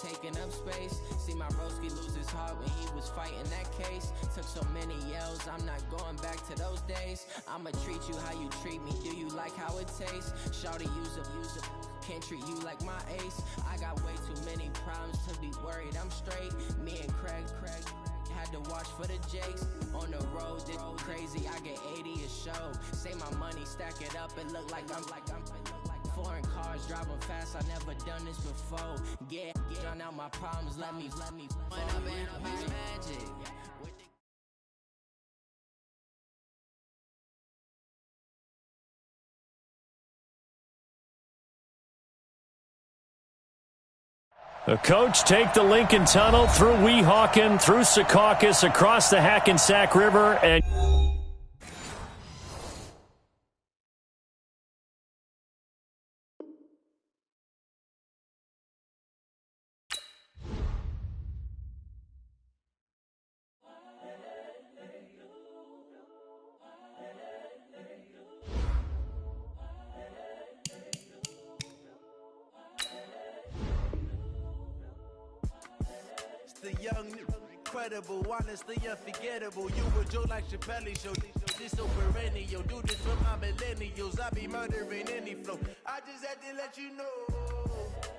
taking up space. See my broski lose his heart when he was fighting that case. Took so many yells, I'm not going back to those days. I'ma treat you how you treat me, do you like how it tastes? Shawty use up, can't treat you like my ace. I got way too many problems to be worried, I'm straight. Me and Craig had to watch for the Jakes. On the road, this crazy, I get 80 a show. Say my money, stack it up, it look like I'm foreign cars, driving fast, I never done this before. Get out my problems, let me point up and magic. The coach take the Lincoln Tunnel through Weehawken, through Secaucus, across the Hackensack River, and the young, incredible, honestly unforgettable. You were Joe like Chappelle show. This so perennial. Do this for my millennials. I be murdering any flow. I just had to let you know.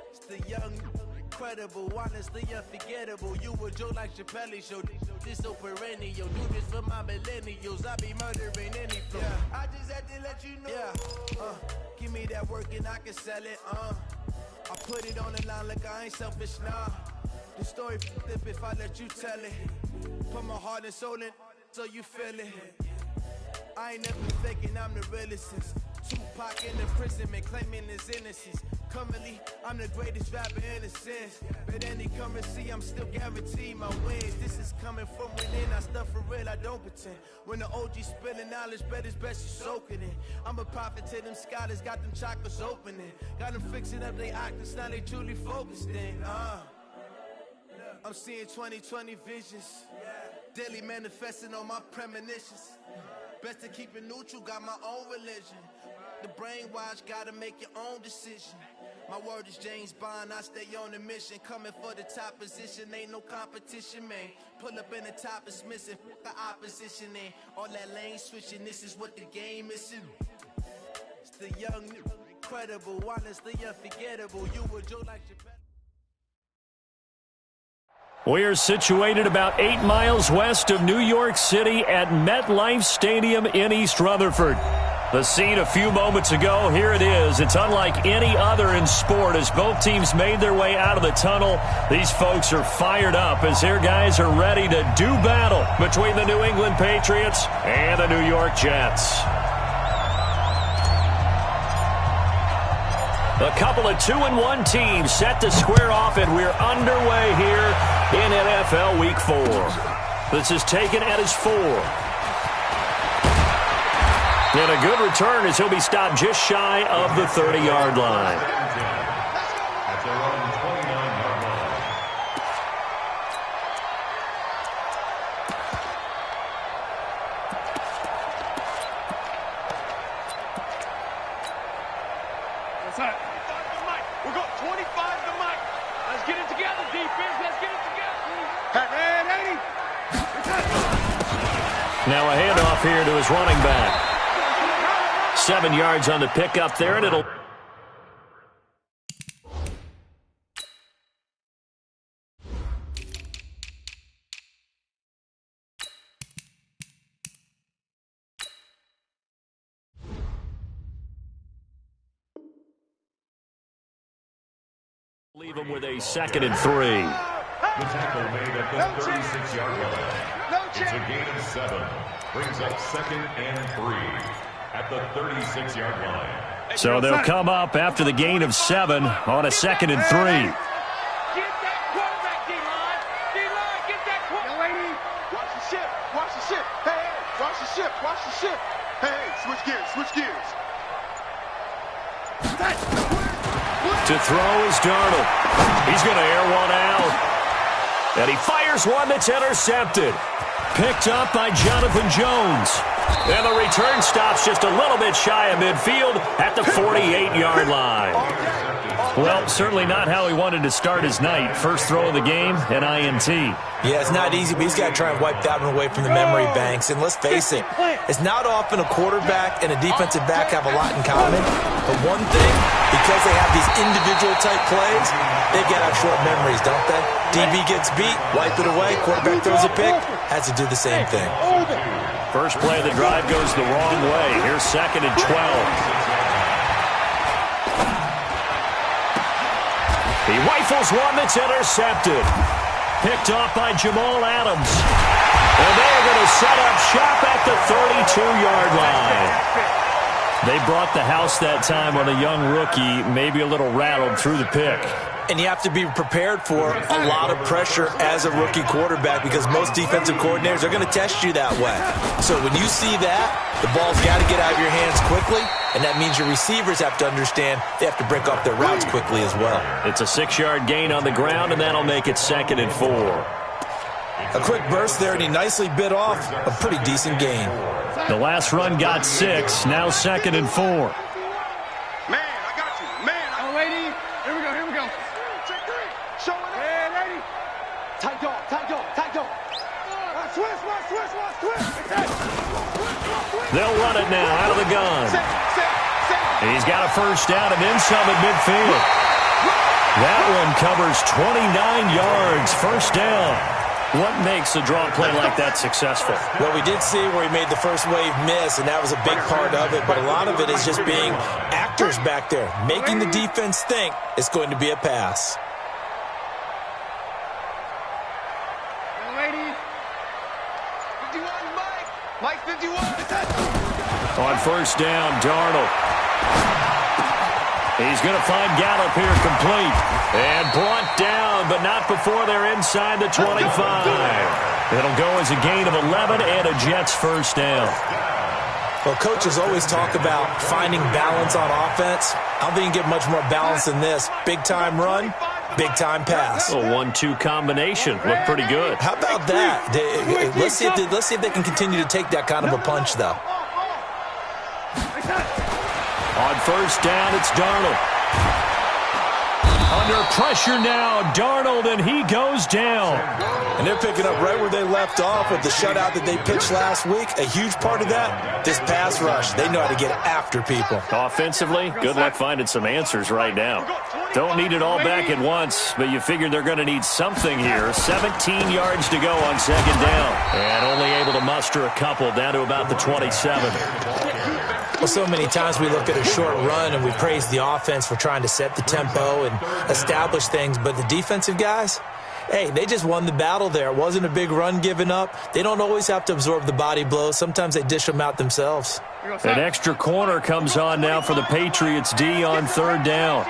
It's the young, incredible, honestly unforgettable. You were Joe like Chappelle show. This so perennial. Do this for my millennials. I be murdering any flow. Yeah. I just had to let you know. Yeah. Give me that work and I can sell it. I put it on the line like I ain't selfish, nah. The story flip if I let you tell it. Put my heart and soul in so you feel it. I ain't never faking, I'm the realest since Tupac in the prison, man, claiming his innocence. Currently, I'm the greatest rapper in a sense. But any currency, I'm still guaranteed my wins. This is coming from within, I stuff for real, I don't pretend. When the OG spilling knowledge, bet it's best you soaking it. I'm a prophet to them scholars, got them chakras opening. Got them fixing up their octaves, now they truly focused in. I'm seeing 2020 visions, daily manifesting on my premonitions. Best to keep it neutral, got my own religion. The brainwash, gotta make your own decision. My word is James Bond, I stay on a mission. Coming for the top position, ain't no competition, man. Pull up in the top, it's missing, the opposition ain't. All that lane switching, this is what the game is. It's the young, incredible, honestly unforgettable. You were Joe like Chappelle. we are situated about 8 miles west of New York City at MetLife Stadium in East Rutherford. The scene a few moments ago, here it is. It's unlike any other in sport as both teams made their way out of the tunnel. These folks are fired up as their guys are ready to do battle between the New England Patriots and the New York Jets. A couple of 2-1 teams set to square off, and we're underway here in NFL Week 4. This is taken at his 4. And a good return as he'll be stopped just shy of the 30-yard line. At their own 29-yard line. That's right. 25 to Mike. We're going 25 to Mike. Let's get it together, defense. Let's get it together. Hey, Now a handoff here to his running back. 7 yards on the pickup there, and it'll... leave him with a 2nd and 3. The tackle made at the 36-yard line. It's a gain of 7. Brings up 2nd and 3 at the 36-yard line. So they'll come up after the gain of 7 on a 2nd and 3. Get that quarterback, D-line. D-line, get that quarterback. Watch the ship. Watch the ship. Hey, watch the ship. Watch the ship. Hey, switch gears. Switch gears. To throw is Darnold. He's going to air one out. And he fires one that's intercepted. Picked up by Jonathan Jones. And the return stops just a little bit shy of midfield at the 48-yard line. All Well, certainly not how he wanted to start his night. First throw of the game, an INT. Yeah, it's not easy, but he's got to try and wipe that one away from the memory banks. And let's face it, it's not often a quarterback and a defensive back have a lot in common. But one thing, because they have these individual-type plays, they've got to have short memories, don't they? DB gets beat, wipe it away, quarterback throws a pick, has to do the same thing. First play of the drive goes the wrong way. Here's 2nd and 12. He rifles one that's intercepted. Picked off by Jamal Adams. And they're going to set up shop at the 32-yard line. They brought the house that time on a young rookie, maybe a little rattled through the pick. And you have to be prepared for a lot of pressure as a rookie quarterback because most defensive coordinators are going to test you that way. So when you see that, the ball's got to get out of your hands quickly, and that means your receivers have to understand they have to break off their routes quickly as well. It's a 6-yard gain on the ground, and that'll make it 2nd and 4. A quick burst there, and he nicely bit off a pretty decent gain. The last run got 6, now 2nd and 4. Man, I got you. Man, I'm ready. Here we go. Check 3. Showing up. Man, ready. Tight dog. Watch twist. They'll run it now out of the gun. He's got a first down and then some at midfield. That one covers 29 yards. First down. What makes a draw play like that successful? Well, we did see where he made the first wave miss, and that was a big part of it. But a lot of it is just being actors back there, making the defense think it's going to be a pass. Mike 51. On first down, Darnold. He's going to find Gallup here complete. And brought down, but not before they're inside the 25. It'll go as a gain of 11 and a Jets first down. Well, coaches always talk about finding balance on offense. I don't think you get much more balance than this. Big-time run, big-time pass. A 1-2 combination. Looked pretty good. How about that? Let's see if they can continue to take that kind of a punch, though. On first down, it's Darnold. Under pressure now, Darnold, and he goes down. And they're picking up right where they left off with the shutout that they pitched last week. A huge part of that, this pass rush. They know how to get after people. Offensively, good luck finding some answers right now. Don't need it all back at once, but you figure they're going to need something here. 17 yards to go on second down. And only able to muster a couple down to about the 27. Well, so many times we look at a short run and we praise the offense for trying to set the tempo and establish things, but the defensive guys, hey, they just won the battle there. It wasn't a big run given up. They don't always have to absorb the body blows. Sometimes they dish them out themselves. An extra corner comes on now for the Patriots D on third down.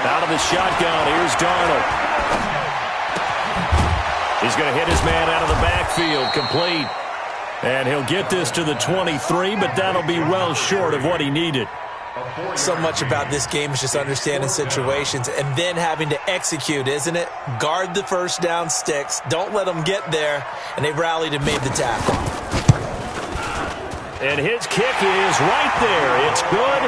Out of the shotgun, here's Darnold. He's going to hit his man out of the backfield, complete. And he'll get this to the 23, but that'll be well short of what he needed. So much about this game is just understanding situations and then having to execute, isn't it? Guard the first down sticks. Don't let them get there. And they've rallied and made the tackle. And his kick is right there. It's good.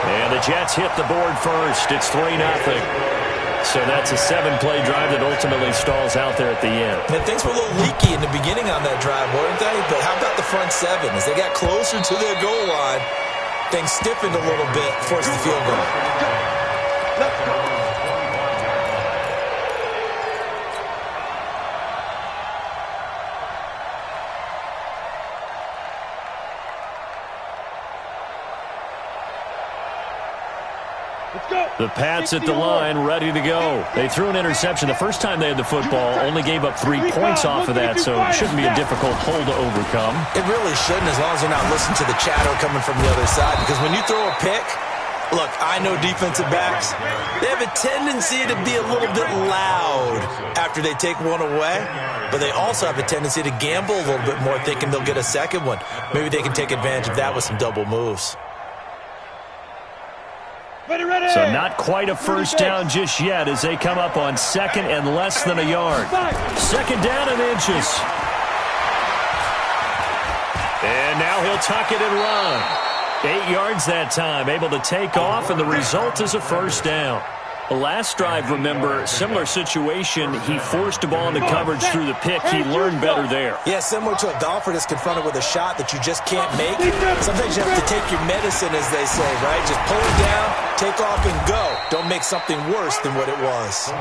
And the Jets hit the board first. It's 3-0. So that's a 7-play drive that ultimately stalls out there at the end. And things were a little leaky in the beginning on that drive, weren't they? But how about the front seven? As they got closer to their goal line, things stiffened a little bit, forced the field goal. Let's go. The Pats at the line, ready to go. They threw an interception the first time they had the football, only gave up 3 points off of that, so it shouldn't be a difficult hole to overcome. It really shouldn't, as long as they're not listening to the chatter coming from the other side, because when you throw a pick, look, I know defensive backs, they have a tendency to be a little bit loud after they take one away, but they also have a tendency to gamble a little bit more, thinking they'll get a second one. Maybe they can take advantage of that with some double moves. So not quite a first down just yet as they come up on second and less than a yard. Second down and inches. And now he'll tuck it and run. 8 yards that time, able to take off, and the result is a first down. The last drive, remember, similar situation. He forced a ball into coverage through the pick. He learned better there. Yeah, similar to a golfer that's confronted with a shot that you just can't make. Sometimes you have to take your medicine, as they say, right? Just pull it down, take off, and go. Don't make something worse than what it was.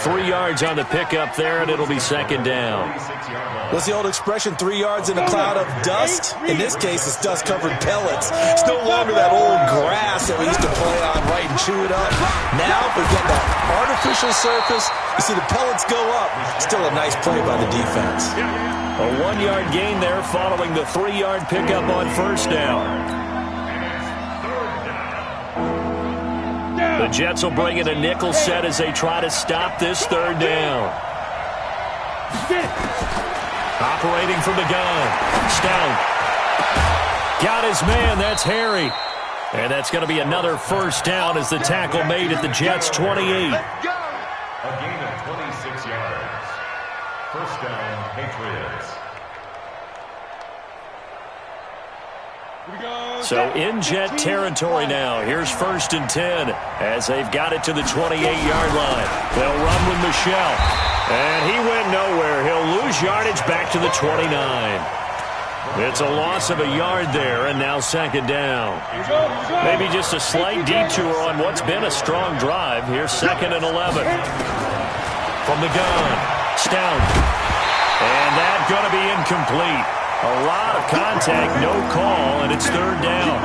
3 yards on the pickup there, and it'll be second down. What's the old expression, 3 yards in a cloud of dust? In this case, it's dust-covered pellets. It's no longer that old grass that we used to play on, right, and chew it up. Now we've got that artificial surface. You see the pellets go up. Still a nice play by the defense. A 1-yard gain there following the 3-yard pickup on first down. The Jets will bring in a nickel set as they try to stop this third down. Operating from the gun. Stout. Got his man. That's Harry. And that's going to be another first down as the tackle made at the Jets' 28. A gain of 26 yards. First down, Patriots. So in Jet territory now. Here's 1st and 10 as they've got it to the 28-yard line. They'll run with Michelle. And he went nowhere. He'll lose yardage back to the 29. It's a loss of a yard there, and now second down. Maybe just a slight detour on what's been a strong drive. Here's 2nd and 11. From the gun, Stout. And that's going to be incomplete. A lot of contact, no call, and it's third down.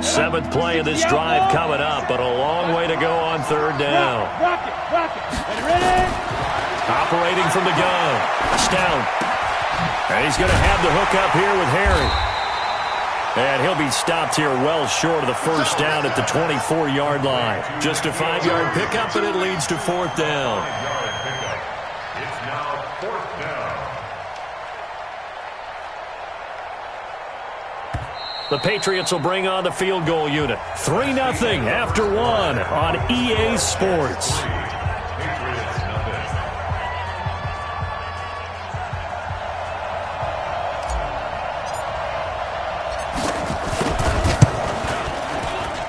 7th play of this drive coming up, but a long way to go on third down. Operating from the gun, Stout. And he's going to have the hook up here with Harry. And he'll be stopped here well short of the first down at the 24-yard line. Just a 5-yard pickup, and it leads to fourth down. It's now fourth down. The Patriots will bring on the field goal unit. 3-0 after 1 on EA Sports.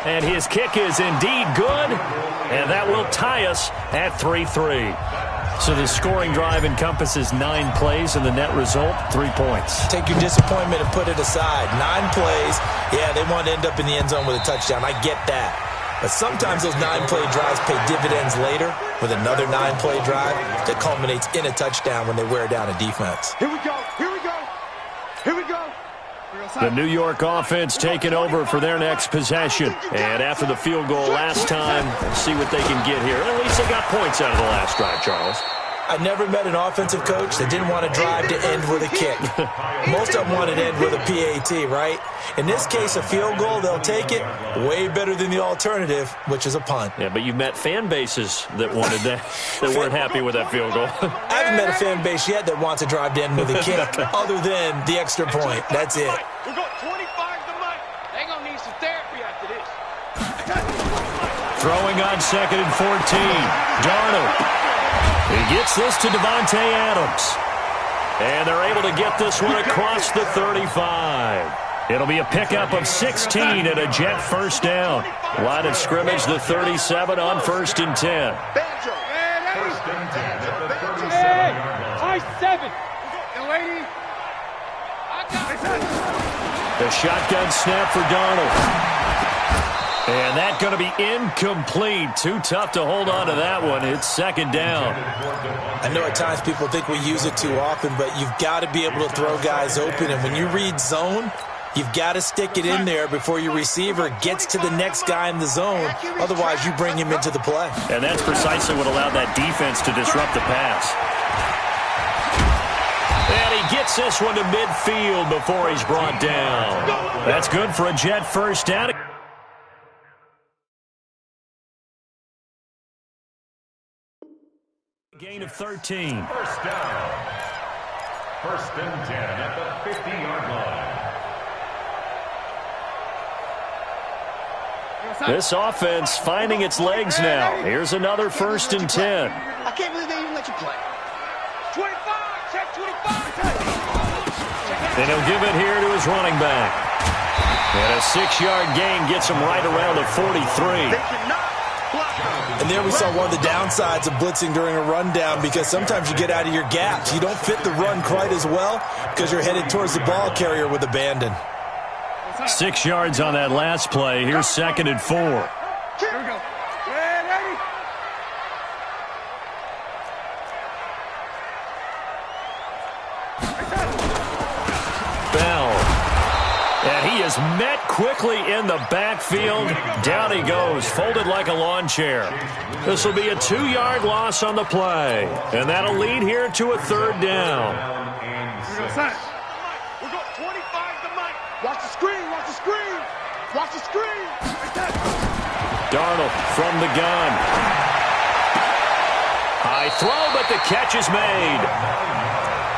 And his kick is indeed good, and that will tie us at 3-3. So the scoring drive encompasses 9 plays, and the net result, 3 points. Take your disappointment and put it aside. 9 plays, yeah, they want to end up in the end zone with a touchdown. I get that. But sometimes those 9-play drives pay dividends later with another 9-play drive that culminates in a touchdown when they wear down a defense. Here we go. Here we go. Here we go. The New York offense taking over for their next possession. And after the field goal last time, see what they can get here. At least they got points out of the last drive, Charles. I never met an offensive coach that didn't want to drive to end with a kick. Most of them want to end with a PAT, right? In this case, a field goal, they'll take it. Way better than the alternative, which is a punt. Yeah, but you've met fan bases that wanted that, that weren't happy with that field goal. I haven't met a fan base yet that wants to drive to end with a kick, other than the extra point. That's it. We got 25 to make. They're going to need some therapy after this. Throwing on 2nd and 14. Darnold. He gets this to Devontae Adams. And they're able to get this one across the 35. It'll be a pickup of 16 and a Jet first down. Line of scrimmage, the 37 on 1st and 10. Banjo. First and 10 at the 37-yard line. I-7. Young lady. I got The shotgun snap for Darnold. And that's going to be incomplete. Too tough to hold on to that one. It's second down. I know at times people think we use it too often, but you've got to be able to throw guys open. And when you read zone, you've got to stick it in there before your receiver gets to the next guy in the zone. Otherwise, you bring him into the play. And that's precisely what allowed that defense to disrupt the pass. And he gets this one to midfield before he's brought down. That's good for a Jet first down. Gain of 13. First down. First and 10 at the 50-yard line. This offense finding its legs now. Here's another 1st and 10. I can't believe they even let you play. 25, check 25. And he'll give it here to his running back. And a 6-yard gain gets him right around the 43. They cannot block him. And there we saw one of the downsides of blitzing during a rundown, because sometimes you get out of your gaps. You don't fit the run quite as well because you're headed towards the ball carrier with abandon. 6 yards on that last play. Here's 2nd and 4. Here we go. Ready? Bell. And he is met quickly in the backfield. Down he goes, folded like a lawn chair. This will be a 2-yard loss on the play. And that'll lead here to a 3rd down. Here we go, son. We're going 25 to Mike. Watch the screen, watch the screen. Watch the screen. Darnold from the gun. High throw, but the catch is made.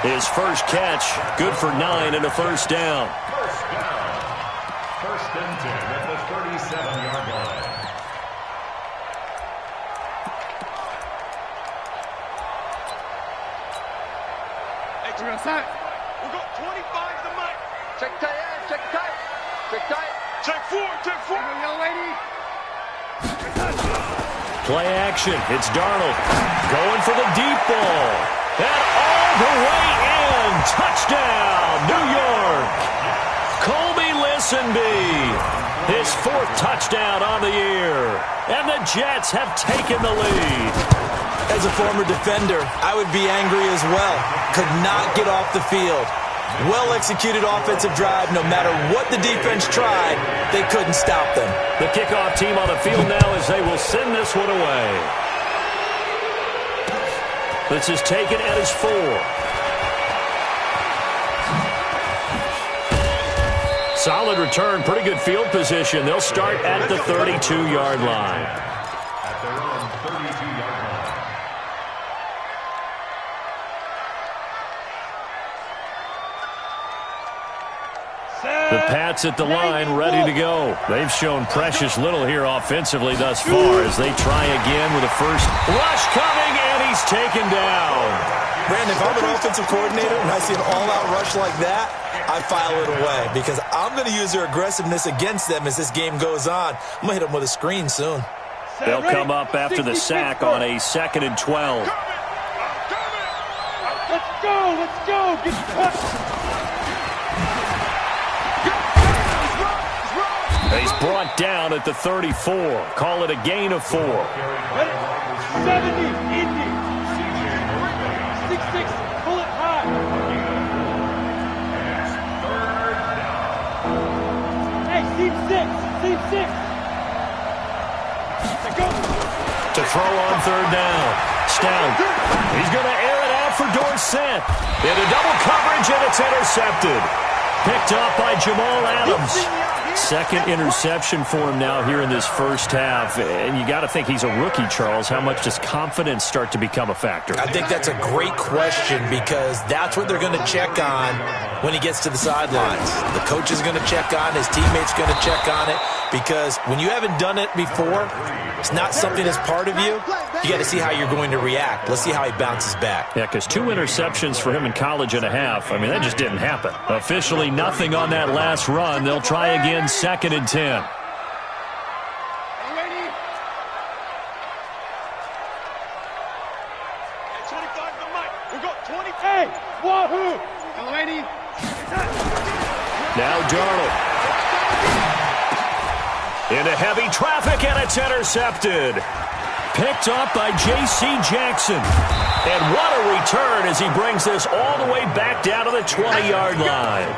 His first catch, good for 9 and a 1st down. First down. 1st and 10 at the 37-yard line. Hey, we're outside. We're going 25 to Mike. Check tight end, check tight. Check tight. Check 4, check 4. Young lady. Play action. It's Darnold going for the deep ball. And all the way in. Touchdown, New York. Colby Listenby. His 4th touchdown on the year. And the Jets have taken the lead. As a former defender, I would be angry as well. Could not get off the field. Well-executed offensive drive. No matter what the defense tried, they couldn't stop them. The kickoff team on the field now as they will send this one away. This is taken at his 4. Solid return, pretty good field position. They'll start at the 32-yard line. At their own 32-yard line. The Pats at the line, ready to go. They've shown precious little here offensively thus far as they try again with a first rush coming, and he's taken down. Brandon, if I'm an offensive coordinator and I see an all-out rush like that, I file it away because I'm going to use their aggressiveness against them as this game goes on. I'm going to hit them with a screen soon. They'll come up after the sack on a 2nd and 12. Let's go, let's go. Get touched. He's brought down at the 34. Call it a gain of 4. 70, Indy. 6-6, pull it high. Hey, seam 6. Go. To throw on 3rd down. Stout. He's going to air it out for Dorsett. Into double coverage, and it's intercepted. Picked off by Jamal Adams. 2nd interception for him now here in this first half. And you got to think he's a rookie, Charles. How much does confidence start to become a factor? I think that's a great question because that's what they're going to check on when he gets to the sidelines. The coach is going to check on, his teammates going to check on it, because when you haven't done it before, it's not something that's part of you. You got to see how you're going to react. Let's see how he bounces back. Yeah, because 2 interceptions for him in college and a half. I mean, that just didn't happen. Officially nothing on that last run. They'll try again, 2nd and 10. Hey, wahoo! Now Darnold. Into heavy traffic, and it's intercepted. Picked up by J.C. Jackson. And what a return as he brings this all the way back down to the 20-yard line.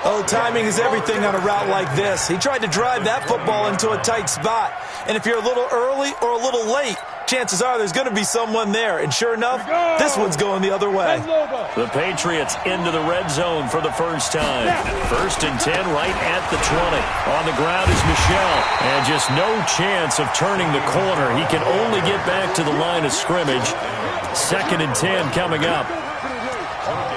Oh, timing is everything on a route like this. He tried to drive that football into a tight spot. And if you're a little early or a little late, chances are there's going to be someone there. And sure enough, this one's going the other way. The Patriots into the red zone for the first time. 1st and 10 right at the 20. On the ground is Michel. And just no chance of turning the corner. He can only get back to the line of scrimmage. 2nd and 10 coming up.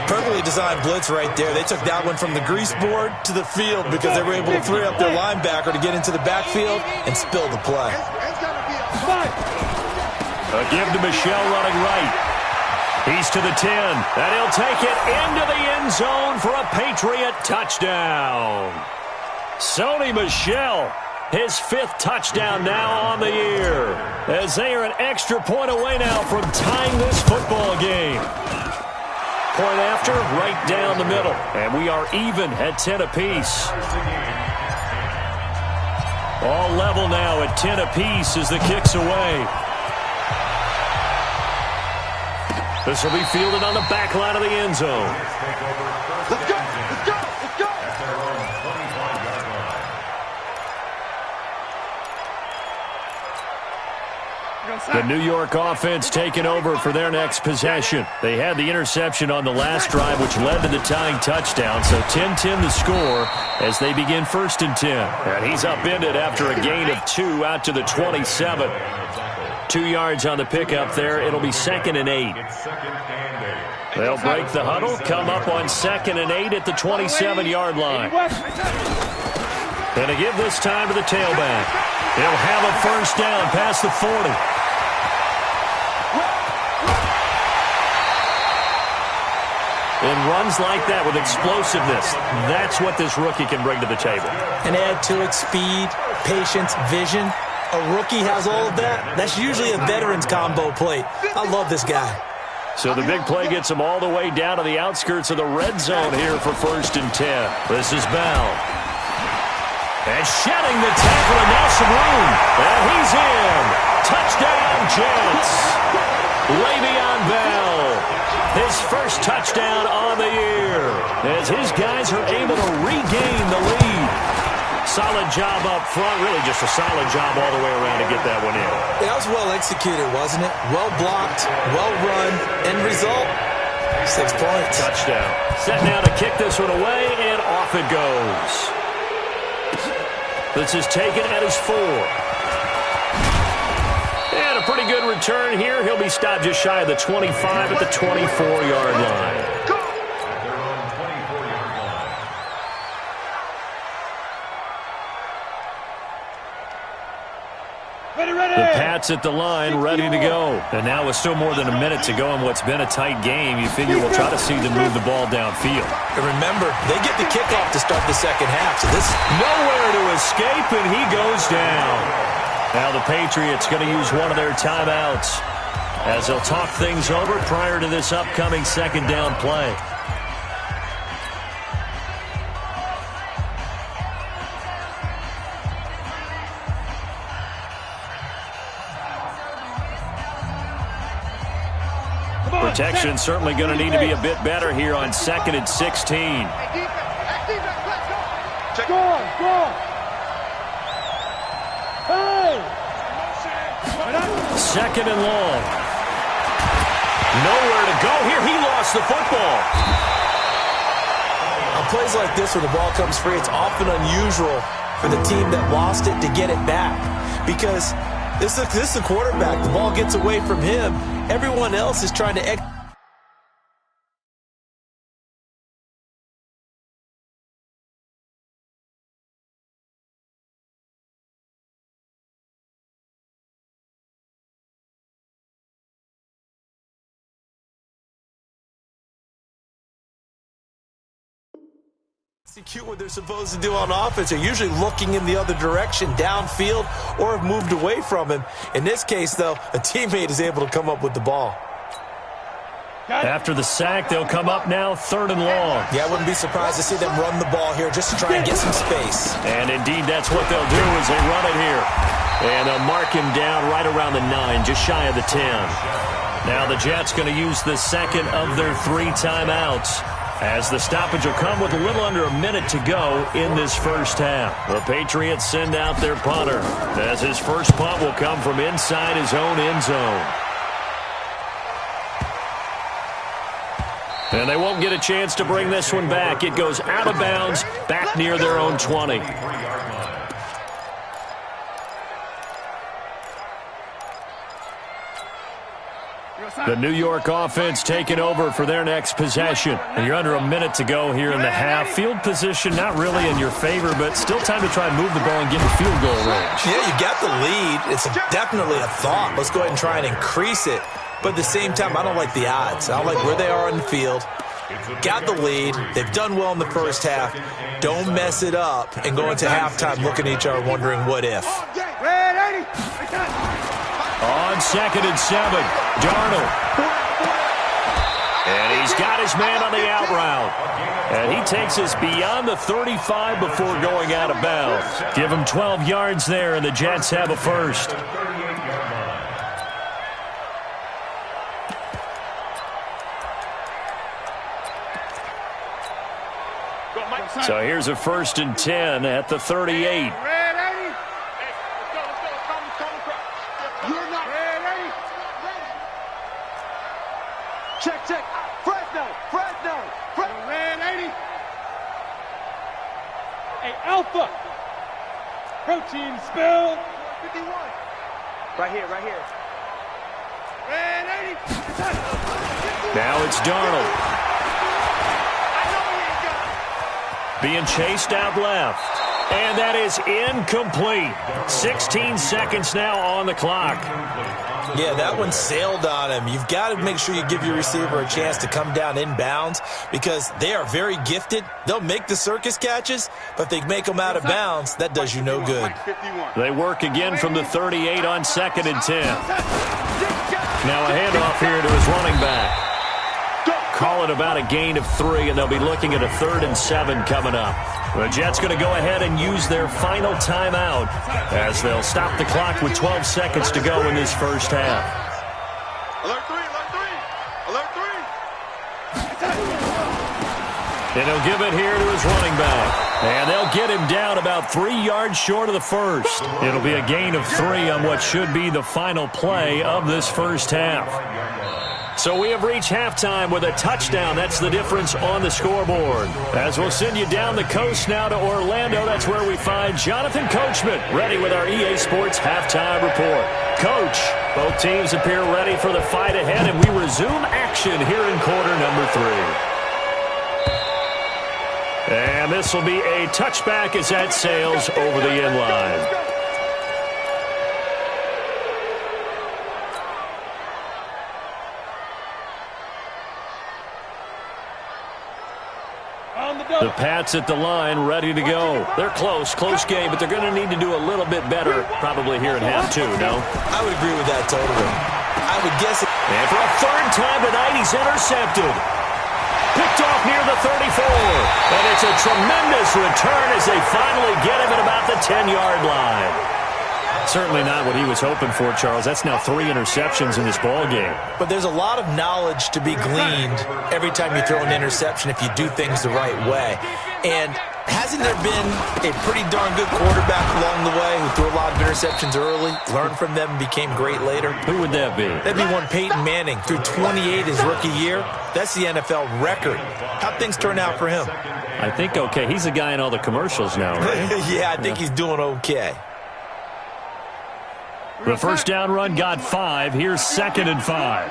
Perfectly designed blitz right there. They took that one from the grease board to the field because they were able to free up their linebacker to get into the backfield and spill the play. A give to Michel running right. He's to the 10, and he'll take it into the end zone for a Patriot touchdown. Sony Michel, his 5th touchdown now on the year, as they are an extra point away now from tying this football game. Point after, right down the middle, and we are even at 10 apiece. All level now at 10 apiece as the kick's away. This will be fielded on the back line of the end zone. Let's go! Let's go! Let's go! At their own 25-yard line. The New York offense taking over for their next possession. They had the interception on the last drive, which led to the tying touchdown. So 10-10 the score as they begin 1st and 10. And he's upended after a gain of 2 out to the 27. 2 yards on the pickup there. It'll be 2nd and 8. They'll break the huddle, come up on 2nd and 8 at the 27-yard line. And to give this time to the tailback. He'll have a 1st down past the 40. And runs like that with explosiveness, that's what this rookie can bring to the table. And add to it speed, patience, vision. A rookie has all of that. That's usually a veteran's combo plate. I love this guy. So the big play gets him all the way down to the outskirts of the red zone here for 1st and 10. This is Bell. And shedding the tackle, and now some room. And he's in. Touchdown, Jets. Le'Veon Bell. His 1st touchdown on the year. As his guys are able to regain the lead. Solid job up front. Really just a solid job all the way around to get that one in. That was well executed, wasn't it? Well blocked, well run. End result, 6 points. Touchdown. Set now to kick this one away, and off it goes. This is taken at his 4. And a pretty good return here. He'll be stopped just shy of the 25 at the 24-yard line. The Pats at the line, ready to go. And now with still more than a minute to go in what's been a tight game, you figure we'll try to see them move the ball downfield. And remember, they get the kickoff to start the second half, so this nowhere to escape, and he goes down. Now the Patriots going to use one of their timeouts as they'll talk things over prior to this upcoming 2nd down play. Protection certainly going to need to be a bit better here on 2nd and 16. Go on. Hey! 2nd and long. Nowhere to go here. He lost the football. On plays like this where the ball comes free, it's often unusual for the team that lost it to get it back. Because this is the quarterback. The ball gets away from him. Everyone else is trying to execute what they're supposed to do on offense. They're usually looking in the other direction, downfield, or have moved away from him. In this case, though, a teammate is able to come up with the ball. After the sack, they'll come up now 3rd and long. Yeah, I wouldn't be surprised to see them run the ball here just to try and get some space. And indeed, that's what they'll do as they run it here. And they'll mark him down right around the 9, just shy of the 10. Now the Jets going to use the 2nd of their 3 timeouts, as the stoppage will come with a little under a minute to go in this 1st half. The Patriots send out their punter, as his first punt will come from inside his own end zone. And they won't get a chance to bring this one back. It goes out of bounds, back near their own 20. The New York offense taking over for their next possession. And you're under a minute to go here in the half. Field position not really in your favor, but still time to try and move the ball and get in field goal range. Yeah, you got the lead. It's definitely a thought. Let's go ahead and try and increase it. But at the same time, I don't like the odds. I don't like where they are on the field. Got the lead. They've done well in the first half. Don't mess it up and go into halftime looking at each other wondering what if. On 2nd and 7, Darnold. And he's got his man on the out route. And he takes us beyond the 35 before going out of bounds. Give him 12 yards there, and the Jets have a first. So here's a 1st and 10 at the 38. Check. Fresno. Red 80. Hey, Alpha. Protein spill. 51. Right here. Red 80. Now it's Darnold. Being chased out left. And that is incomplete. 16 seconds now on the clock. Yeah, that one sailed on him. You've got to make sure you give your receiver a chance to come down inbounds because they are very gifted. They'll make the circus catches, but if they make them out of bounds, that does you no good. They work again from the 38 on 2nd and 10. Now a handoff here to his running back. Call it about a gain of 3, and they'll be looking at a 3rd and 7 coming up. The Jets going to go ahead and use their final timeout as they'll stop the clock with 12 seconds to go in this first half. Alert 3. And he'll give it here to his running back. And they'll get him down about 3 yards short of the first. It'll be a gain of 3 on what should be the final play of this first half. So we have reached halftime with a touchdown. That's the difference on the scoreboard. As we'll send you down the coast now to Orlando, that's where we find Jonathan Coachman, ready with our EA Sports halftime report. Coach, both teams appear ready for the fight ahead, and we resume action here in quarter number 3. And this will be a touchback as that sails over the end line. The Pats at the line, ready to go. They're close game, but they're going to need to do a little bit better probably here in half 2, no? I would agree with that totally. I would guess it. And for a 3rd time tonight, he's intercepted. Picked off near the 34. And it's a tremendous return as they finally get him at about the 10-yard line. Certainly not what he was hoping for, Charles. That's now 3 interceptions in this ball game. But there's a lot of knowledge to be gleaned every time you throw an interception if you do things the right way. And hasn't there been a pretty darn good quarterback along the way who threw a lot of interceptions early, learned from them, and became great later? Who would that be? That'd be one Peyton Manning. Threw 28 his rookie year. That's the NFL record. How'd things turn out for him? I think okay. He's the guy in all the commercials now, right? Yeah, I think he's doing okay. The first down run got 5. Here's 2nd and 5.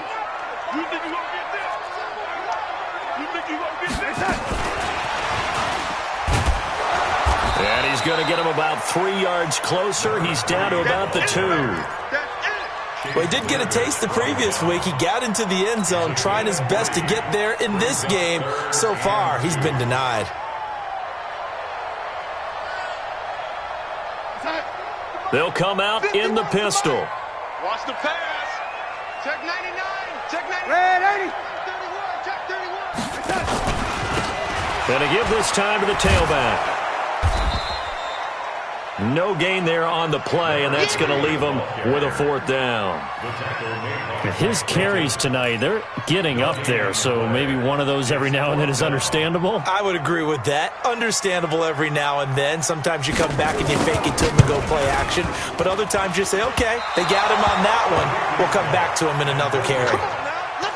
And he's going to get him about 3 yards closer. He's down to about the 2. Well, he did get a taste the previous week. He got into the end zone, trying his best to get there in this game. So far, he's been denied. They'll come out in the pistol. Watch the pass. Check 99. Check 99. Red 80. 31. Check 31. Gonna give this time to the tailback. No gain there on the play, and that's going to leave him with a 4th down. His carries tonight, they're getting up there, so maybe one of those every now and then is understandable. I would agree with that. Understandable every now and then. Sometimes you come back and you fake it to him and go play action, but other times you say, okay, they got him on that one. We'll come back to him in another carry.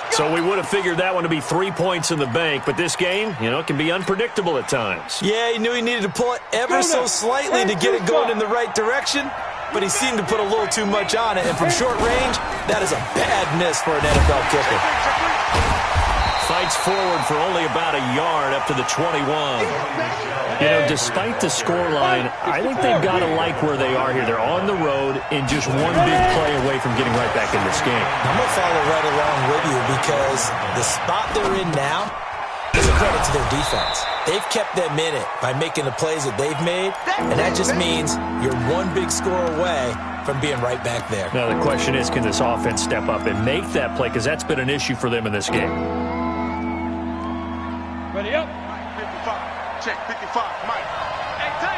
So we would have figured that one to be 3 points in the bank, but this game, it can be unpredictable at times. Yeah, he knew he needed to pull it ever so slightly to get it going in the right direction, but he seemed to put a little too much on it. And from short range, that is a bad miss for an NFL kicker. Fights forward for only about a yard up to the 21. You know, despite the scoreline, I think they've got to like where they are here. They're on the road and just one big play away from getting right back in this game. I'm going to follow right along with you because the spot they're in now is a credit to their defense. They've kept them in it by making the plays that they've made, and that just means you're one big score away from being right back there. Now the question is, can this offense step up and make that play? Because that's been an issue for them in this game. Ready up. 55. Check 55. Mike. Hey, tank.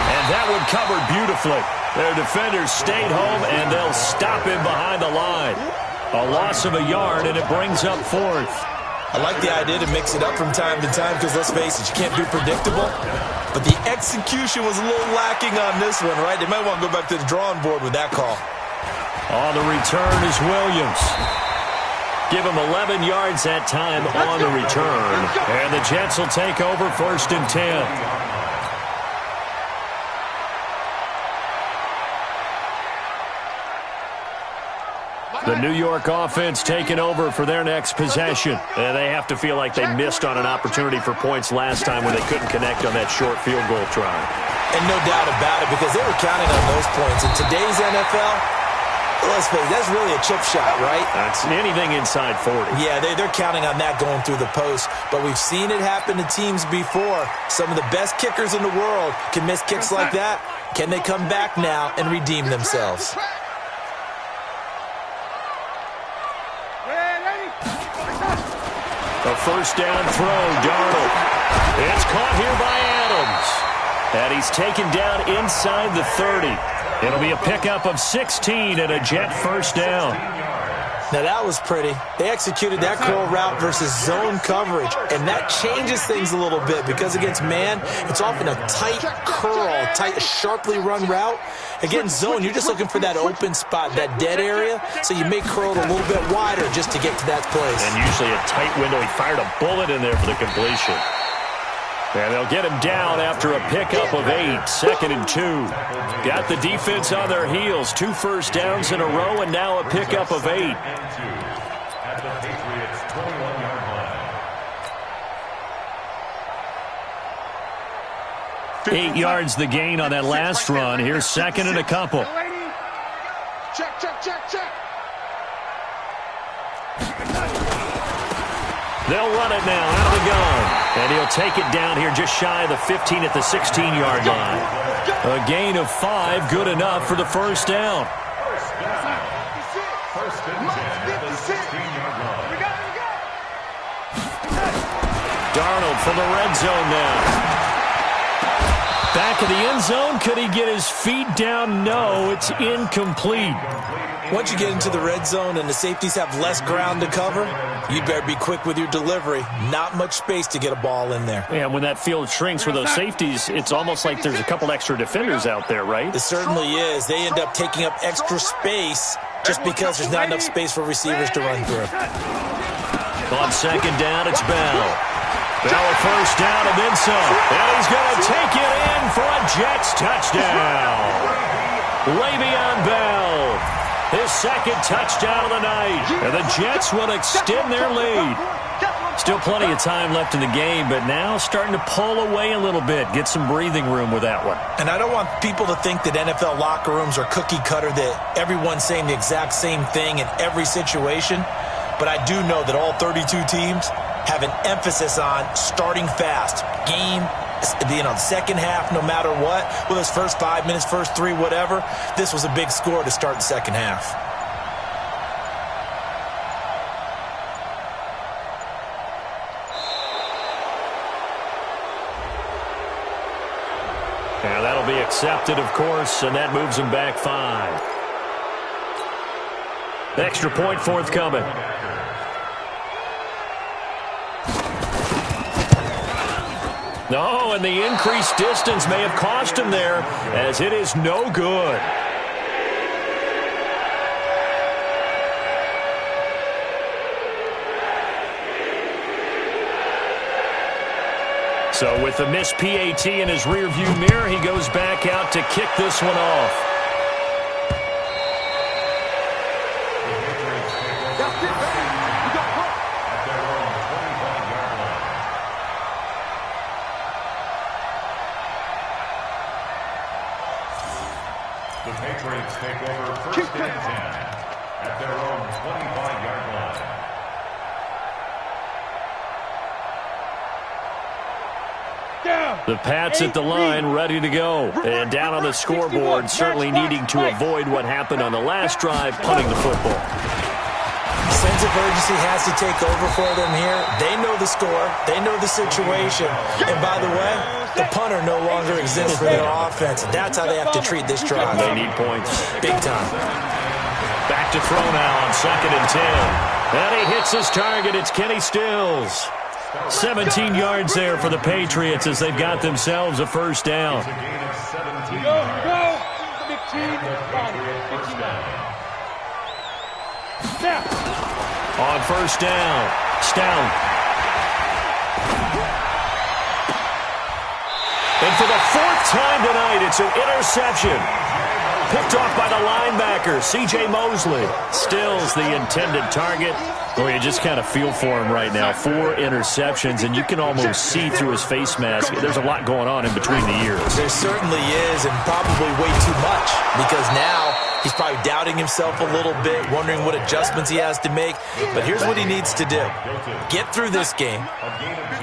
And that one covered beautifully. Their defenders stayed home, and they'll stop him behind the line. A loss of a yard, and it brings up fourth. I like the idea to mix it up from time to time because, let's face it, you can't be predictable. But the execution was a little lacking on this one, right? They might want to go back to the drawing board with that call. On the return is Williams. Give him 11 yards that time on the return. And the Jets will take over 1st and 10. The New York offense taking over for their next possession. And they have to feel like they missed on an opportunity for points last time when they couldn't connect on that short field goal try. And no doubt about it, because they were counting on those points. In today's NFL, let's face it, that's really a chip shot, right? That's anything inside 40. Yeah, they're counting on that going through the post. But we've seen it happen to teams before. Some of the best kickers in the world can miss kicks like that. Can they come back now and redeem themselves? A first down throw, Darnold. It's caught here by Adams. And he's taken down inside the 30. It'll be a pickup of 16 and a Jet first down. Now that was pretty. They executed that curl route versus zone coverage, and that changes things a little bit because against man, it's often a tight curl, tight, sharply run route. Against zone, you're just looking for that open spot, that dead area, so you may curl it a little bit wider just to get to that place. And usually a tight window. He fired a bullet in there for the completion. And they'll get him down after a pickup of 8, 2nd and 2. Got the defense on their heels. 2 first downs in a row, and now a pickup of 8. At the Patriots' 21-yard line. 8 yards the gain on that last run. Here's 2nd and a couple. Check. They'll run it now out of the gun. And he'll take it down here just shy of the 15 at the 16-yard line. A gain of 5, good enough for the first down. First and 10 at the 16-yard line. Darnold from the red zone now. Back of the end zone. Could he get his feet down? No, it's incomplete. Once you get into the red zone and the safeties have less ground to cover, you better be quick with your delivery. Not much space to get a ball in there. Yeah, when that field shrinks with those safeties, it's almost like there's a couple extra defenders out there, right? It certainly is. They end up taking up extra space just because there's not enough space for receivers to run through. On 2nd down, it's Bell. Bell a first down and then some. And he's going to take it in for a Jets touchdown. Le'Veon Bell. His 2nd touchdown of the night. And the Jets will extend their lead. Still plenty of time left in the game, but now starting to pull away a little bit. Get some breathing room with that one. And I don't want people to think that NFL locker rooms are cookie cutter, that everyone's saying the exact same thing in every situation. But I do know that all 32 teams have an emphasis on starting fast. Game, the second half, no matter what, whether it's first 5 minutes, first 3, whatever, this was a big score to start the second half. Now that'll be accepted, of course, and that moves them back 5. Extra point forthcoming. No, and the increased distance may have cost him there, as it is no good. So with the missed PAT in his rearview mirror, he goes back out to kick this one off. The Patriots take over first and 10 at their own 25-yard line. The Pats at the line, ready to go. And down on the scoreboard, certainly needing to avoid what happened on the last drive, punting the football. Sense of urgency has to take over for them here. They know the score. They know the situation. And by the way, the punter no longer exists for their offense. That's how they have to treat this drive. They need points. Big time. Back to throw now on 2nd and 10. And he hits his target. It's Kenny Stills. 17 yards there for the Patriots as they've got themselves a first down. It's a gain of 17 Go. yards. 15. On first down, Stout. And for the 4th time tonight, it's an interception. Picked off by the linebacker, C.J. Mosley. Stills the intended target. Well, you just kind of feel for him right now. 4 interceptions, and you can almost see through his face mask. There's a lot going on in between the ears. There certainly is, and probably way too much, because now he's probably doubting himself a little bit, wondering what adjustments he has to make. But here's what he needs to do. Get through this game,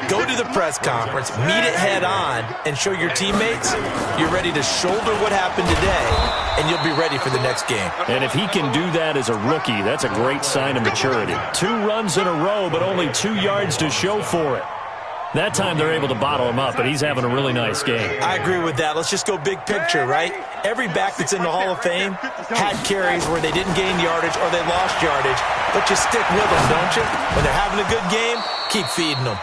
go to the press conference, meet it head on, and show your teammates you're ready to shoulder what happened today, and you'll be ready for the next game. And if he can do that as a rookie, that's a great sign of maturity. 2 runs in a row, but only 2 yards to show for it. That time they're able to bottle him up, but he's having a really nice game. I agree with that. Let's just go big picture, right? Every back that's in the Hall of Fame had carries where they didn't gain yardage or they lost yardage, but you stick with them, don't you? When they're having a good game, keep feeding them.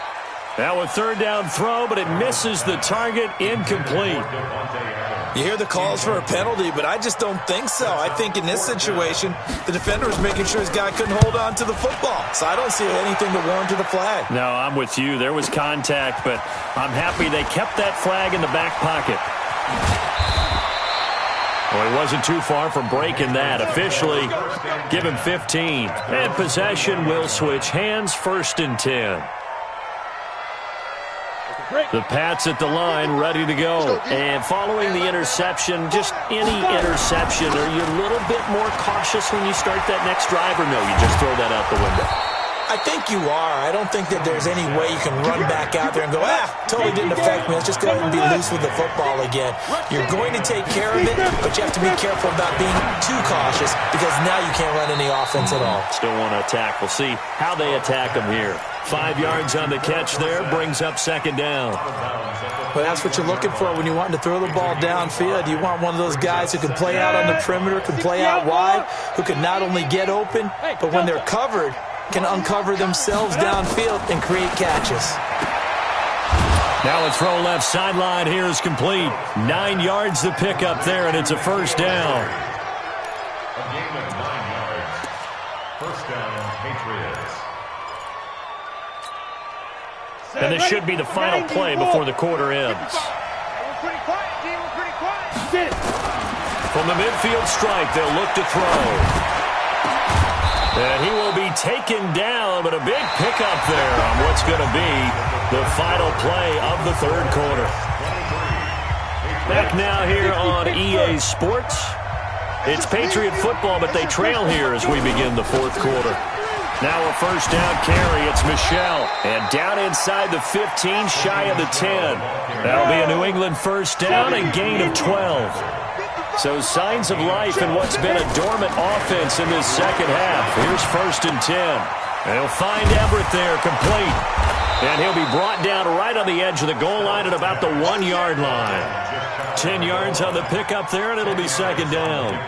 Now a 3rd down throw, but it misses the target, incomplete. You hear the calls for a penalty, but I just don't think so. I think in this situation, the defender was making sure his guy couldn't hold on to the football. So I don't see anything that warranted a flag. No, I'm with you. There was contact, but I'm happy they kept that flag in the back pocket. Well, he wasn't too far from breaking that. Officially, give him 15. And possession will switch hands, 1st and 10. The Pats at the line, ready to go. And following the interception, just any interception, are you a little bit more cautious when you start that next drive, or no, you just throw that out the window? I think you are. I don't think that there's any way you can run back out there and go, totally didn't affect me. Let's just go ahead and be loose with the football again. You're going to take care of it, but you have to be careful about being too cautious because now you can't run any offense at all. Still want to attack. We'll see how they attack them here. 5 yards on the catch there, brings up 2nd down. Well, that's what you're looking for when you want to throw the ball downfield. You want one of those guys who can play out on the perimeter, can play out wide, who can not only get open, but when they're covered, can uncover themselves downfield and create catches. Now a throw left sideline here is complete. 9 yards to pick up there, and it's a 1st down. A gain of 9 yards. 1st down, Patriots. And this should be the final play before the quarter ends. We're pretty quiet, team. We're pretty quiet. From the midfield strike, they'll look to throw. And he will be taken down, but a big pickup there on what's going to be the final play of the 3rd quarter. Back now here on EA Sports. It's Patriot football, but they trail here as we begin the 4th quarter. Now a 1st down carry. It's Michelle. And down inside the 15, shy of the 10. That'll be a New England 1st down and gain of 12. So signs of life in what's been a dormant offense in this 2nd half. Here's 1st and 10. They'll find Everett there, complete. And he'll be brought down right on the edge of the goal line at about the 1-yard line. 10 yards on the pickup there, and it'll be 2nd down.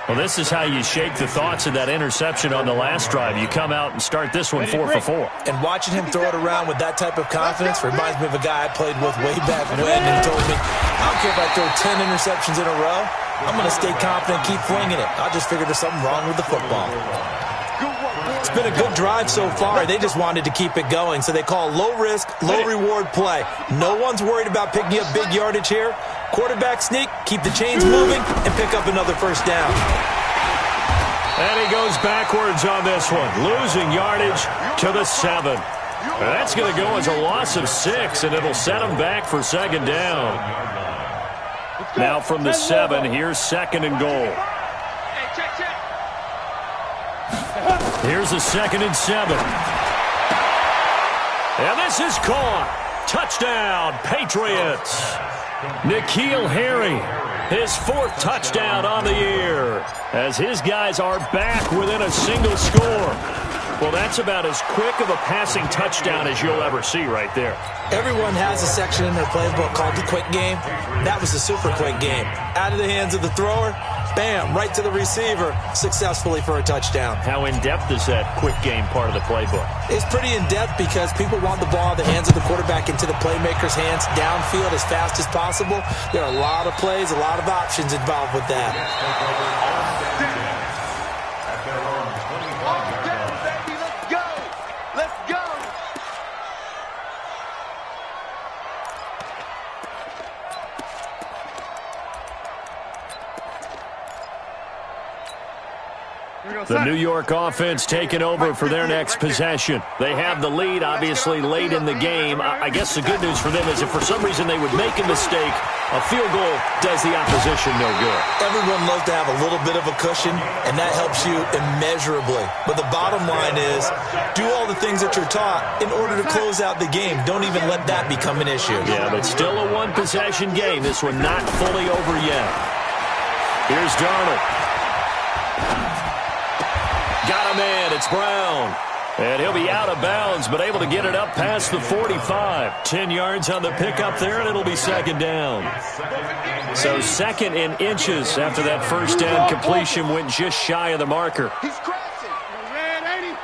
Well, this is how you shake the thoughts of that interception on the last drive. You come out and start this one 4 for 4. And watching him throw it around with that type of confidence reminds me of a guy I played with way back when and told me, I don't care if I throw 10 interceptions in a row. I'm going to stay confident, keep flinging it. I just figured there's something wrong with the football. It's been a good drive so far. They just wanted to keep it going, so they call low-risk, low-reward play. No one's worried about picking up big yardage here. Quarterback sneak, keep the chains moving, and pick up another first down. And he goes backwards on this one, losing yardage to the 7. That's going to go as a loss of 6, and it'll set him back for second down. Now from the 7, here's second and goal. Here's a 2nd and 7. And this is caught. Touchdown, Patriots. N'Keal Harry, his 4th touchdown on the year, as his guys are back within a single score. Well, that's about as quick of a passing touchdown as you'll ever see right there. Everyone has a section in their playbook called the quick game. That was the super quick game. Out of the hands of the thrower, bam, right to the receiver, successfully for a touchdown. How in-depth is that quick game part of the playbook? It's pretty in-depth because people want the ball in the hands of the quarterback into the playmaker's hands downfield as fast as possible. There are a lot of plays, a lot of options involved with that. The New York offense taking over for their next possession. They have the lead, obviously, late in the game. I guess the good news for them is if for some reason they would make a mistake, a field goal does the opposition no good. Everyone loves to have a little bit of a cushion, and that helps you immeasurably. But the bottom line is, do all the things that you're taught in order to close out the game. Don't even let that become an issue. Yeah, but still a one-possession game. This one not fully over yet. Here's Darnold. Got a man, it's Brown. And he'll be out of bounds, but able to get it up past the 45. 10 yards on the pickup there, and it'll be second down. So 2nd and inches after that first down completion went just shy of the marker. He's crashing. Red 80.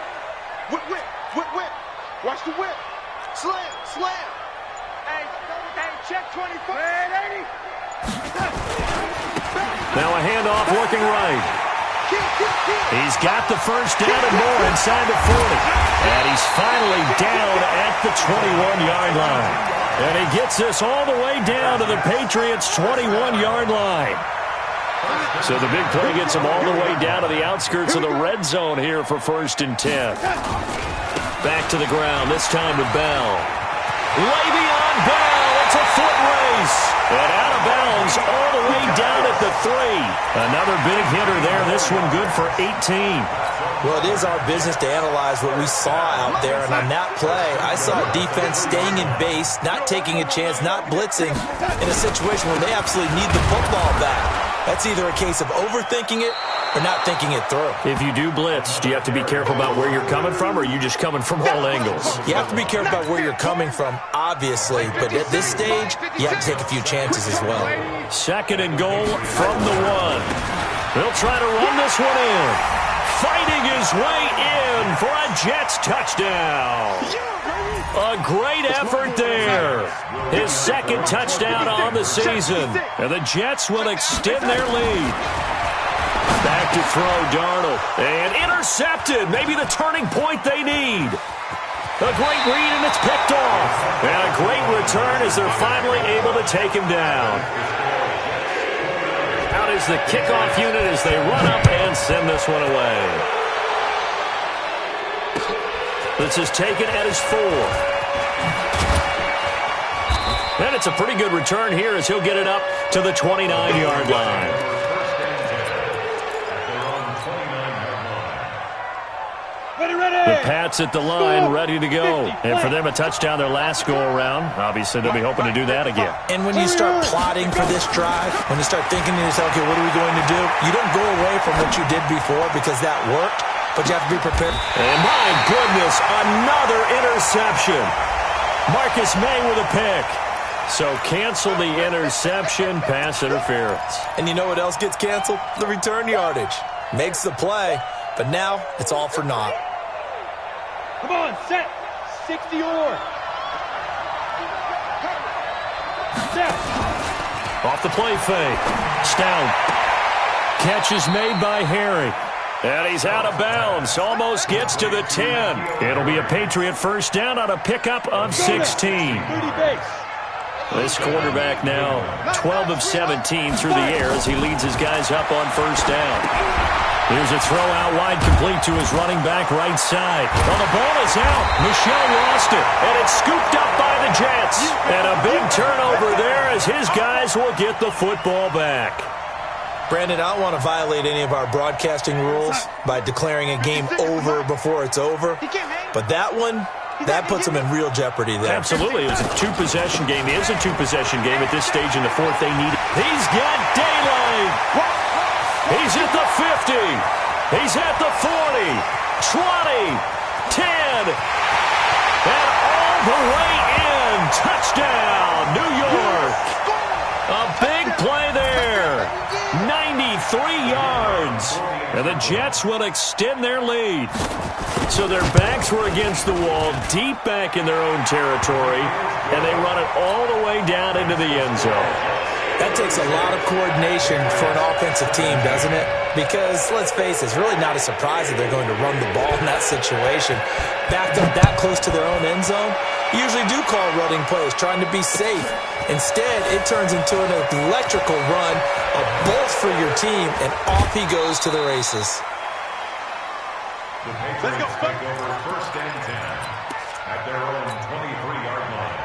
Whip, whip, whip, whip. Watch the whip. Slam, slam. Hey, check 24. Red 80. Now a handoff working right. He's got the first down and more inside the 40. And he's finally down at the 21-yard line. And he gets this all the way down to the Patriots' 21-yard line. So the big play gets him all the way down to the outskirts of the red zone here for 1st and 10. Back to the ground, this time with Bell. Le'Veon Bell, it's a foot race. And out of bounds all the way down at the 3. Another big hitter there. This one good for 18. Well, it is our business to analyze what we saw out there. And on that play, I saw a defense staying in base, not taking a chance, not blitzing in a situation where they absolutely need the football back. That's either a case of overthinking it or not thinking it through. If you do blitz, do you have to be careful about where you're coming from, or are you just coming from all angles? You have to be careful about where you're coming from, obviously, but at this stage, you have to take a few chances as well. 2nd and goal from the 1. They'll try to run this one in. Fighting his way in for a Jets touchdown. A great effort there. His 2nd touchdown on the season. And the Jets will extend their lead. Back to throw, Darnold. And intercepted. Maybe the turning point they need. A great read, and it's picked off. And a great return as they're finally able to take him down. Out is the kickoff unit as they run up and send this one away. This is taken at his 4. And it's a pretty good return here as he'll get it up to the 29-yard line. The Pats at the line, ready to go. And for them, a touchdown their last go-around. Obviously, they'll be hoping to do that again. And when you start plotting for this drive, when you start thinking to yourself, okay, what are we going to do? You don't go away from what you did before because that worked, but you have to be prepared. And my goodness, another interception. Marcus May with a pick. So cancel the interception, pass interference. And you know what else gets canceled? The return yardage. Makes the play, but now it's all for naught. Come on, set. 60 or. Set. Off the play fake. Stout. Catch is made by Harry. And he's out of bounds. Almost gets to the 10. It'll be a Patriot first down on a pickup of 16. This quarterback now 12 of 17 through the air as he leads his guys up on first down. Here's a throw out wide, complete to his running back right side. Well, the ball is out. Michel lost it, and it's scooped up by the Jets. And a big turnover there as his guys will get the football back. Brandon, I don't want to violate any of our broadcasting rules by declaring a game over before it's over. But that one, that puts them in real jeopardy there. Absolutely. It was a two-possession game. It is a two-possession game at this stage in the fourth. They need it. He's got daylight. He's at the 50. He's at the 40, 20, 10, and all the way in. Touchdown, New York. A big play there. 93 yards. And the Jets will extend their lead. So their backs were against the wall, deep back in their own territory, and they run it all the way down into the end zone. That takes a lot of coordination for an offensive team, doesn't it? Because, let's face it, it's really not a surprise that they're going to run the ball in that situation. Backed up that close to their own end zone, you usually do call running plays, trying to be safe. Instead, it turns into an electrical run, a bolt for your team, and off he goes to the races. The Patriots take over first and 10 at their own 23-yard line.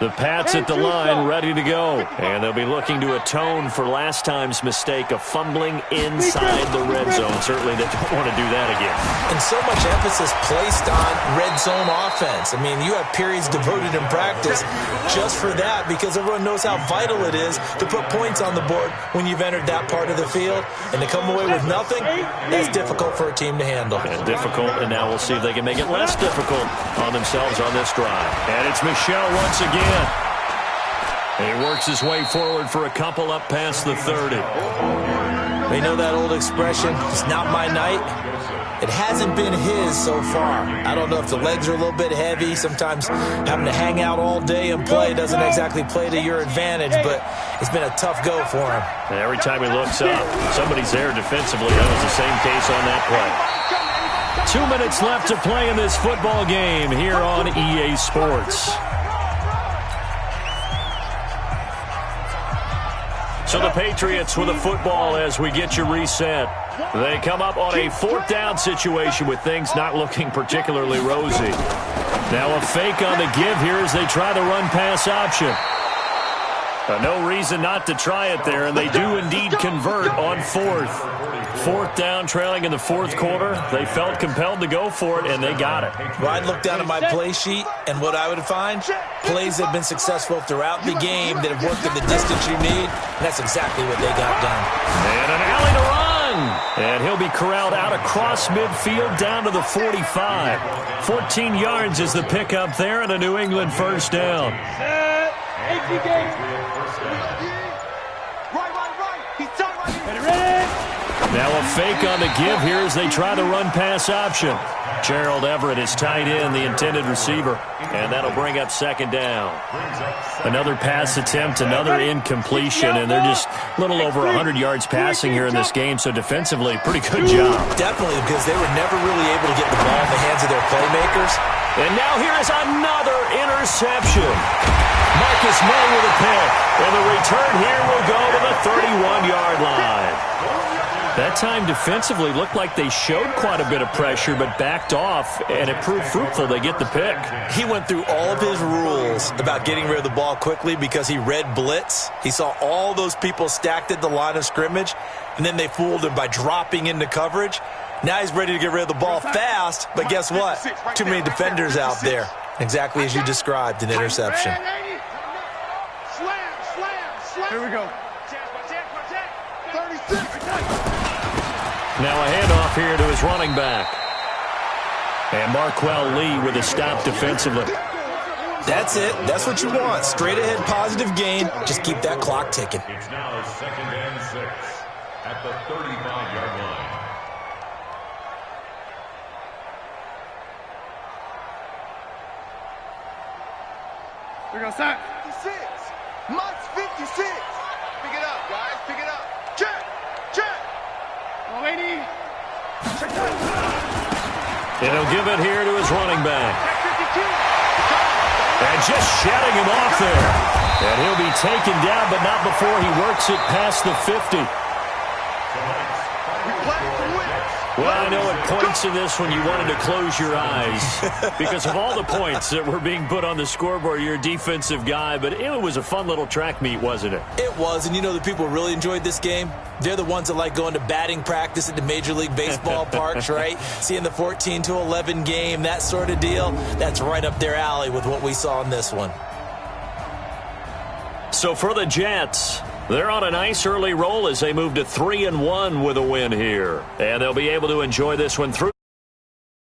The Pats at the line, ready to go. And they'll be looking to atone for last time's mistake of fumbling inside the red zone. Certainly they don't want to do that again. And so much emphasis placed on red zone offense. I mean, you have periods devoted in practice just for that because everyone knows how vital it is to put points on the board when you've entered that part of the field. And to come away with nothing, that's difficult for a team to handle. And difficult, and now we'll see if they can make it less difficult on themselves on this drive. And it's Michel once again. He works his way forward for a couple up past the 30. We know that old expression, it's not my night. It hasn't been his so far. I don't know if the legs are a little bit heavy. Sometimes having to hang out all day and play doesn't exactly play to your advantage, but it's been a tough go for him. And every time he looks up, somebody's there defensively. That was the same case on that play. 2 minutes left to play in this football game here on EA Sports. So the Patriots with the football as we get you reset. They come up on a fourth down situation with things not looking particularly rosy. Now a fake on the give here as they try the run-pass option. No reason not to try it there, and they do indeed convert on fourth. Fourth down, trailing in the fourth quarter. They felt compelled to go for it, and they got it. Well, I'd look down at my play sheet, and what I would find, plays that have been successful throughout the game that have worked in the distance you need, and that's exactly what they got done. And an alley to run. And he'll be corralled out across midfield down to the 45. 14 yards is the pickup there, and a New England first down. Now a fake on the give here as they try the run-pass option. Gerald Everett is tied in, the intended receiver, and that'll bring up second down. Another pass attempt, another incompletion, and they're just a little over 100 yards passing here in this game, so defensively, pretty good job. Definitely, because they were never really able to get the ball in the hands of their playmakers. And now here is another interception. Marcus May with a pick, and the return here will go to the 31-yard line. That time defensively looked like they showed quite a bit of pressure but backed off, and it proved fruitful. They get the pick. He went through all of his rules about getting rid of the ball quickly because he read blitz. He saw all those people stacked at the line of scrimmage, and then they fooled him by dropping into coverage. Now he's ready to get rid of the ball fast, but guess what? Too many defenders out there. Exactly as you described, an interception. Here we go. 36. Now a handoff here to his running back. And Marquell Lee with a stop defensively. That's it. That's what you want. Straight ahead positive gain. Just keep that clock ticking. It's now second and 6 at the 35-yard line. We're going to start. 56. Mutts 56. Pick it up, guys. Pick it up. Check. Check. And he'll give it here to his running back. And just shutting him off there. And he'll be taken down, but not before he works it past the 50. Well, I know at points in this when you wanted to close your eyes because of all the points that were being put on the scoreboard. You're a defensive guy, but it was a fun little track meet, wasn't it? It was, and you know the people who really enjoyed this game? They're the ones that like going to batting practice at the Major League Baseball parks, right? Seeing the 14-11 game, that sort of deal. That's right up their alley with what we saw in this one. So for the Jets, they're on a nice early roll as they move to 3-1 with a win here. And they'll be able to enjoy this one through.